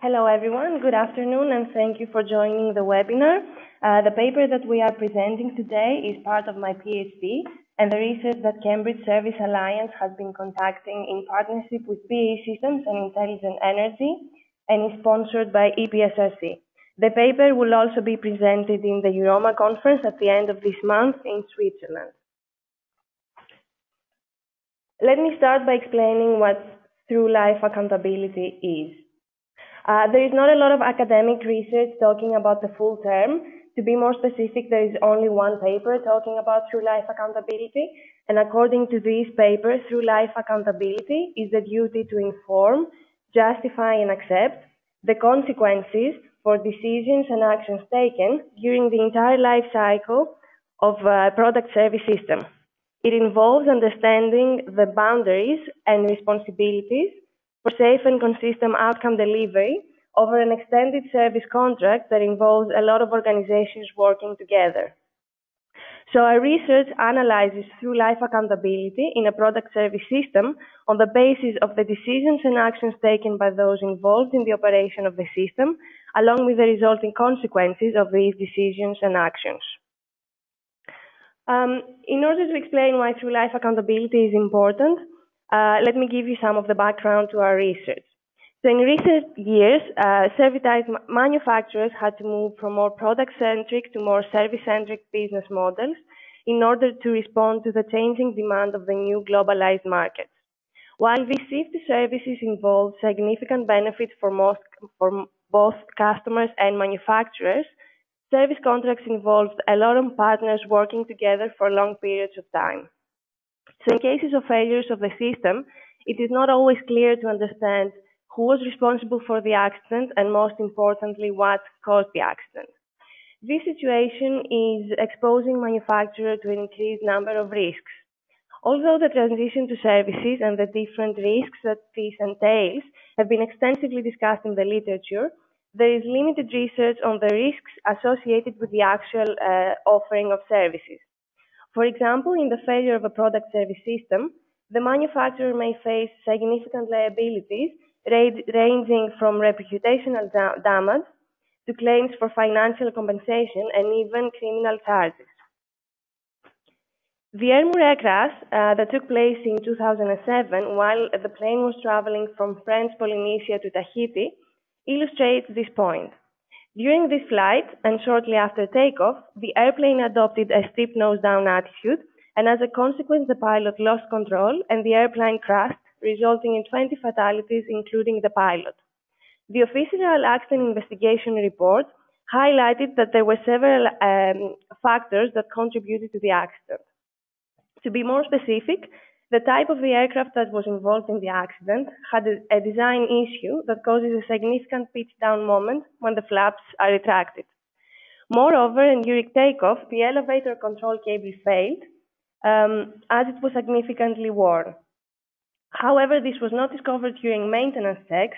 Hello everyone, good afternoon and thank you for joining the webinar. The paper that we are presenting today is part of my PhD and the research that Cambridge Service Alliance has been conducting in partnership with BAE Systems and Intelligent Energy and is sponsored by EPSRC. The paper will also be presented in the Euroma conference at the end of this month in Switzerland. Let me start by explaining what through life accountability is. There is not a lot of academic research talking about the full term. To be more specific, there is only one paper talking about through life accountability. And according to this paper, through life accountability is the duty to inform, justify and accept the consequences for decisions and actions taken during the entire life cycle of a product service system. It involves understanding the boundaries and responsibilities for safe and consistent outcome delivery over an extended service contract that involves a lot of organizations working together. So our research analyzes through life accountability in a product service system on the basis of the decisions and actions taken by those involved in the operation of the system, along with the resulting consequences of these decisions and actions. In order to explain why through life accountability is important, let me give you some of the background to our research. So in recent years, servitized manufacturers had to move from more product-centric to more service-centric business models in order to respond to the changing demand of the new globalized markets. While this shift to services involves significant benefits for both customers and manufacturers, service contracts involved a lot of partners working together for long periods of time. So in cases of failures of the system, it is not always clear to understand who was responsible for the accident and most importantly, what caused the accident. This situation is exposing manufacturers to an increased number of risks. Although the transition to services and the different risks that this entails have been extensively discussed in the literature, there is limited research on the risks associated with the actual offering of services. For example, in the failure of a product service system, the manufacturer may face significant liabilities ranging from reputational damage to claims for financial compensation and even criminal charges. The Air crash that took place in 2007 while the plane was traveling from French Polynesia to Tahiti illustrates this point. During this flight, and shortly after takeoff, the airplane adopted a steep nose-down attitude, and as a consequence, the pilot lost control and the airplane crashed, resulting in 20 fatalities, including the pilot. The official accident investigation report highlighted that there were several factors that contributed to the accident. To be more specific, the type of the aircraft that was involved in the accident had a design issue that causes a significant pitch-down moment when the flaps are retracted. Moreover, and during takeoff, the elevator control cable failed as it was significantly worn. However, this was not discovered during maintenance checks,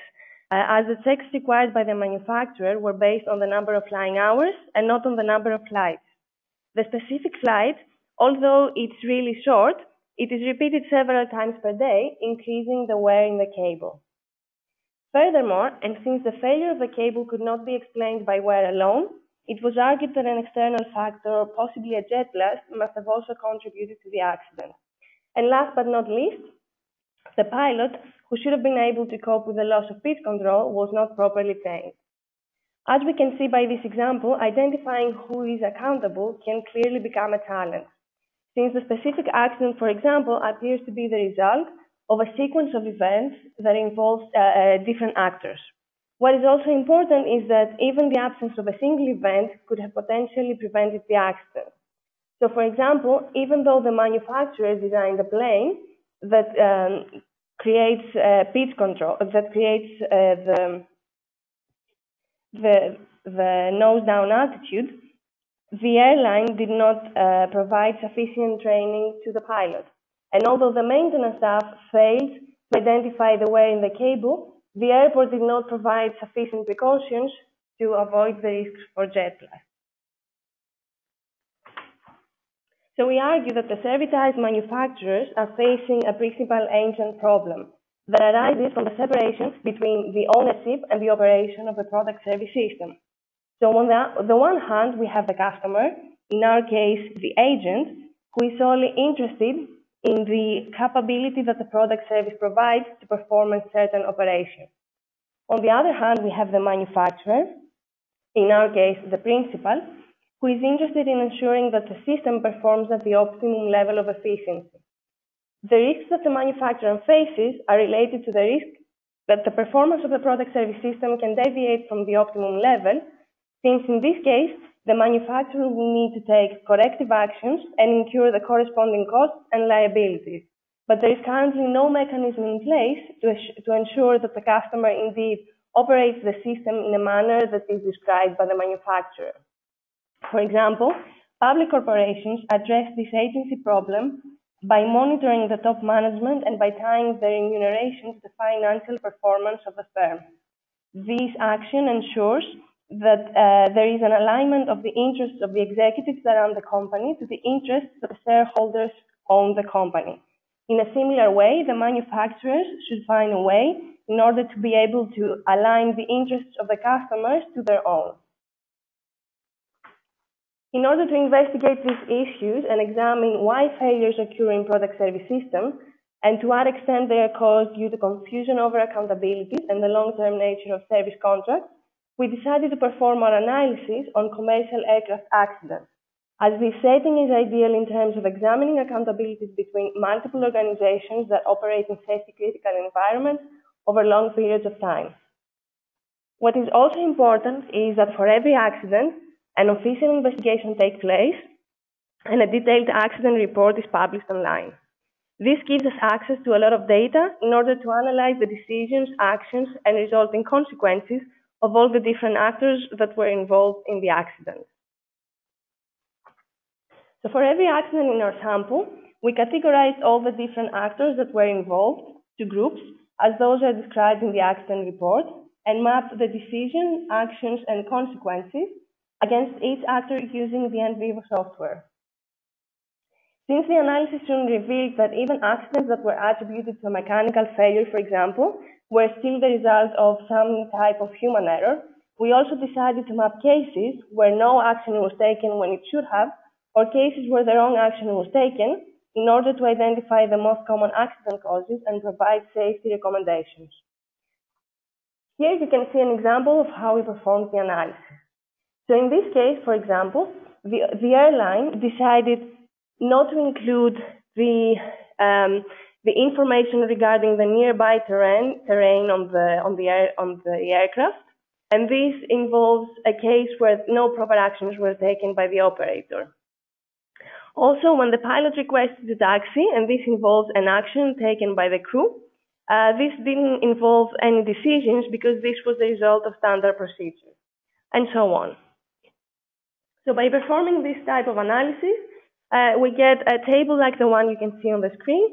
as the checks required by the manufacturer were based on the number of flying hours and not on the number of flights. The specific flight, although it's really short, it is repeated several times per day, increasing the wear in the cable. Furthermore, and since the failure of the cable could not be explained by wear alone, it was argued that an external factor, possibly a jet blast, must have also contributed to the accident. And last but not least, the pilot, who should have been able to cope with the loss of pitch control, was not properly trained. As we can see by this example, identifying who is accountable can clearly become a challenge, since the specific accident, for example, appears to be the result of a sequence of events that involves different actors. What is also important is that even the absence of a single event could have potentially prevented the accident. So, for example, even though the manufacturer designed a plane that creates pitch control, that creates the nose-down attitude, the airline did not provide sufficient training to the pilot. And although the maintenance staff failed to identify the wear in the cable, the airport did not provide sufficient precautions to avoid the risks for jet blast. So we argue that the servitized manufacturers are facing a principal ancient problem, that arises from the separation between the ownership and the operation of the product service system. So on the one hand, we have the customer, in our case, the agent, who is solely interested in the capability that the product service provides to perform a certain operation. On the other hand, we have the manufacturer, in our case, the principal, who is interested in ensuring that the system performs at the optimum level of efficiency. The risks that the manufacturer faces are related to the risk that the performance of the product service system can deviate from the optimum level, since in this case, the manufacturer will need to take corrective actions and incur the corresponding costs and liabilities. But there is currently no mechanism in place to ensure that the customer indeed operates the system in a manner that is described by the manufacturer. For example, public corporations address this agency problem by monitoring the top management and by tying their remuneration to the financial performance of the firm. This action ensures that there is an alignment of the interests of the executives that run the company to the interests of the shareholders own the company. In a similar way, the manufacturers should find a way in order to be able to align the interests of the customers to their own. In order to investigate these issues and examine why failures occur in product service systems and to what extent they are caused due to confusion over accountability and the long-term nature of service contracts, we decided to perform our analysis on commercial aircraft accidents, as this setting is ideal in terms of examining accountabilities between multiple organizations that operate in safety-critical environments over long periods of time. What is also important is that for every accident, an official investigation takes place and a detailed accident report is published online. This gives us access to a lot of data in order to analyze the decisions, actions, and resulting consequences of all the different actors that were involved in the accident. So for every accident in our sample, we categorized all the different actors that were involved to groups, as those are described in the accident report, and mapped the decisions, actions, and consequences against each actor using the NVivo software. Since the analysis soon revealed that even accidents that were attributed to a mechanical failure, for example, were still the result of some type of human error, we also decided to map cases where no action was taken when it should have, or cases where the wrong action was taken, in order to identify the most common accident causes and provide safety recommendations. Here you can see an example of how we performed the analysis. So in this case, for example, the airline decided not to include the information regarding the nearby terrain on the aircraft, and this involves a case where no proper actions were taken by the operator. Also, when the pilot requested a taxi, and this involves an action taken by the crew, this didn't involve any decisions because this was the result of standard procedure, and so on. So by performing this type of analysis, we get a table like the one you can see on the screen.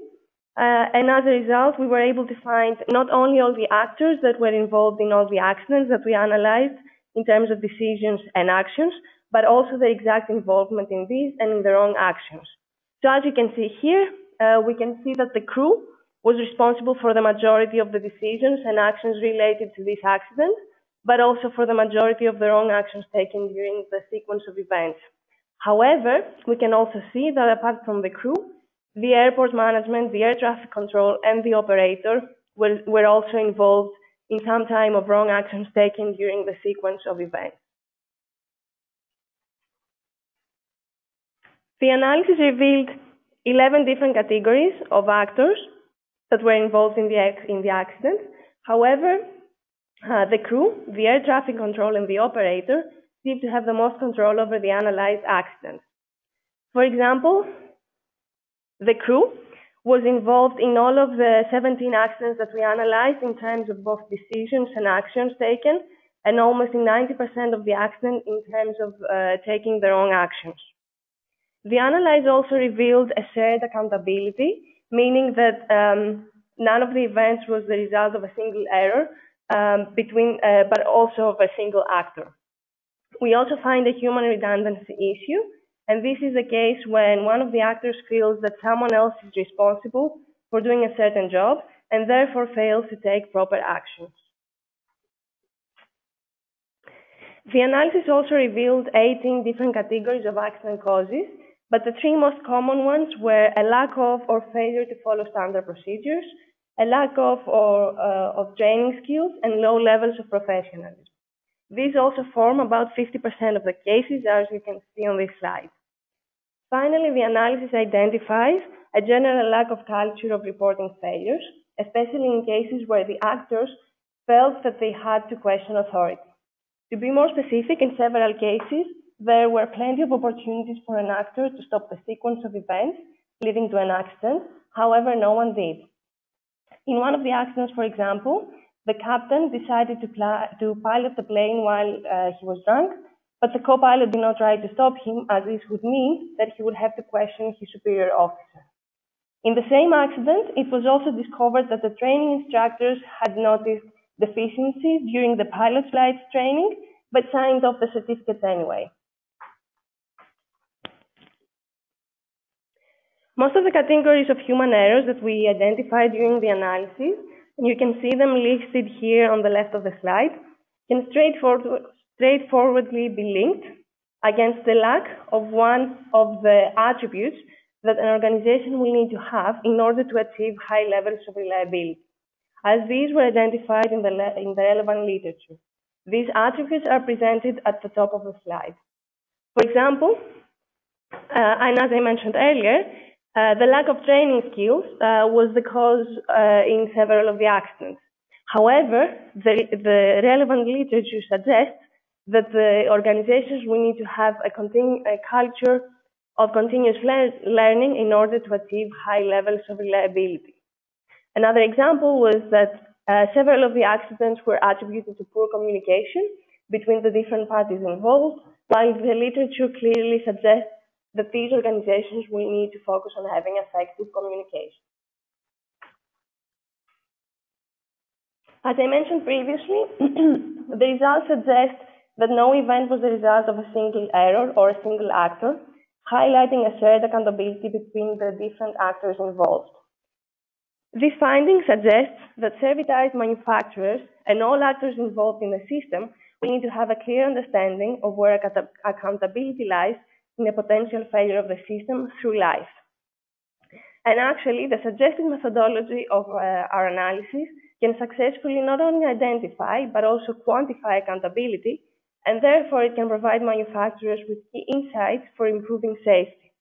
And as a result, we were able to find not only all the actors that were involved in all the accidents that we analyzed in terms of decisions and actions, but also the exact involvement in these and in the wrong actions. So as you can see here, we can see that the crew was responsible for the majority of the decisions and actions related to this accident, but also for the majority of the wrong actions taken during the sequence of events. However, we can also see that apart from the crew, the airport management, the air traffic control, and the operator were also involved in some time of wrong actions taken during the sequence of events. The analysis revealed 11 different categories of actors that were involved in the accident. However, the crew, the air traffic control, and the operator seem to have the most control over the analyzed accidents. For example, the crew was involved in all of the 17 accidents that we analyzed in terms of both decisions and actions taken, and almost in 90% of the accidents in terms of taking the wrong actions. The analysis also revealed a shared accountability, meaning that none of the events was the result of a single error, but also of a single actor. We also find a human redundancy issue, and this is a case when one of the actors feels that someone else is responsible for doing a certain job, and therefore fails to take proper actions. The analysis also revealed 18 different categories of accident causes, but the three most common ones were a lack of or failure to follow standard procedures, a lack of training skills, and low levels of professionalism. These also form about 50% of the cases, as you can see on this slide. Finally, the analysis identifies a general lack of culture of reporting failures, especially in cases where the actors felt that they had to question authority. To be more specific, in several cases, there were plenty of opportunities for an actor to stop the sequence of events leading to an accident. However, no one did. In one of the accidents, for example, the captain decided to pilot the plane while he was drunk, but the co-pilot did not try to stop him, as this would mean that he would have to question his superior officer. In the same accident, it was also discovered that the training instructors had noticed deficiencies during the pilot flight training, but signed off the certificates anyway. Most of the categories of human errors that we identified during the analysis, and you can see them listed here on the left of the slide, can straightforwardly be linked against the lack of one of the attributes that an organization will need to have in order to achieve high levels of reliability, as these were identified in the relevant literature. These attributes are presented at the top of the slide. For example, and as I mentioned earlier, the lack of training skills was the cause in several of the accidents. However, the relevant literature suggests that the organizations will need to have a culture of continuous learning in order to achieve high levels of reliability. Another example was that several of the accidents were attributed to poor communication between the different parties involved, while the literature clearly suggests that these organizations will need to focus on having effective communication. As I mentioned previously, the results suggest that no event was the result of a single error or a single actor, highlighting a shared accountability between the different actors involved. This finding suggests that servitized manufacturers and all actors involved in the system will need to have a clear understanding of where accountability lies in a potential failure of the system through life. And actually, the suggested methodology of our analysis can successfully not only identify but also quantify accountability, and therefore it can provide manufacturers with key insights for improving safety.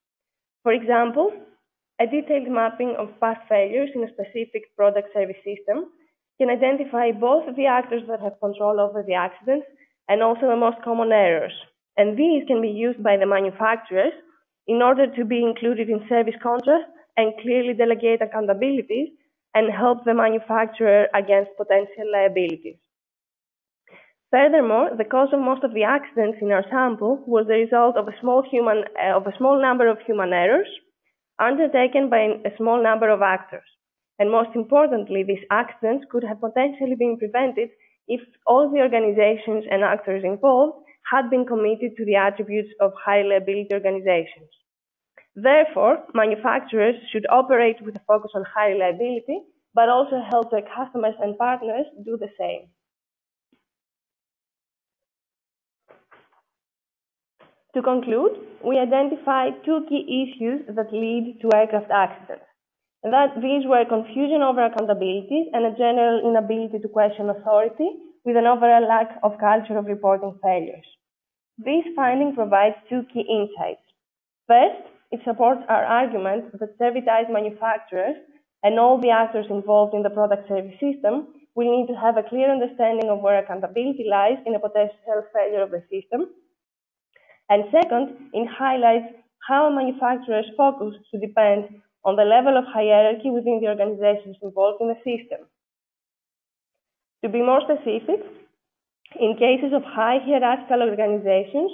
For example, a detailed mapping of past failures in a specific product service system can identify both the actors that have control over the accidents and also the most common errors. And these can be used by the manufacturers in order to be included in service contracts and clearly delegate accountabilities and help the manufacturer against potential liabilities. Furthermore, the cause of most of the accidents in our sample was the result of a small number of human errors undertaken by a small number of actors. And most importantly, these accidents could have potentially been prevented if all the organizations and actors involved had been committed to the attributes of high reliability organizations. Therefore, manufacturers should operate with a focus on high reliability, but also help their customers and partners do the same. To conclude, we identified two key issues that lead to aircraft accidents. And that these were confusion over accountabilities and a general inability to question authority, with an overall lack of culture of reporting failures. This finding provides two key insights. First, it supports our argument that servitized manufacturers and all the actors involved in the product service system will need to have a clear understanding of where accountability lies in a potential failure of the system. And second, it highlights how a manufacturer's focus should depend on the level of hierarchy within the organizations involved in the system. To be more specific, in cases of high hierarchical organizations,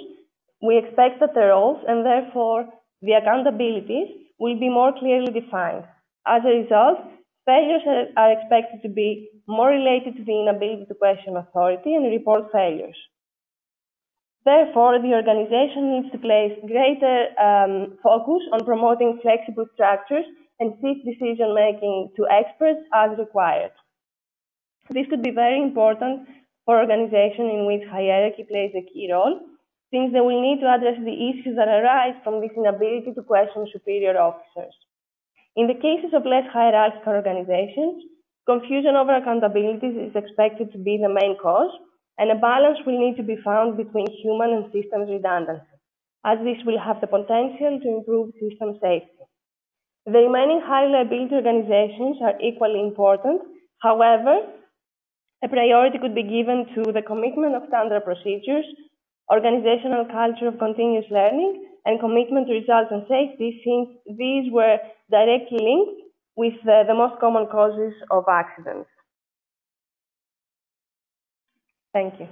we expect that the roles and therefore the accountabilities will be more clearly defined. As a result, failures are expected to be more related to the inability to question authority and report failures. Therefore, the organization needs to place greater focus on promoting flexible structures and shift decision-making to experts as required. This could be very important for organizations in which hierarchy plays a key role, since they will need to address the issues that arise from this inability to question superior officers. In the cases of less hierarchical organizations, confusion over accountabilities is expected to be the main cause, and a balance will need to be found between human and systems redundancy, as this will have the potential to improve system safety. The remaining high liability organizations are equally important. However, a priority could be given to the commitment of standard procedures, organizational culture of continuous learning, and commitment to results and safety, since these were directly linked with the most common causes of accidents. Thank you.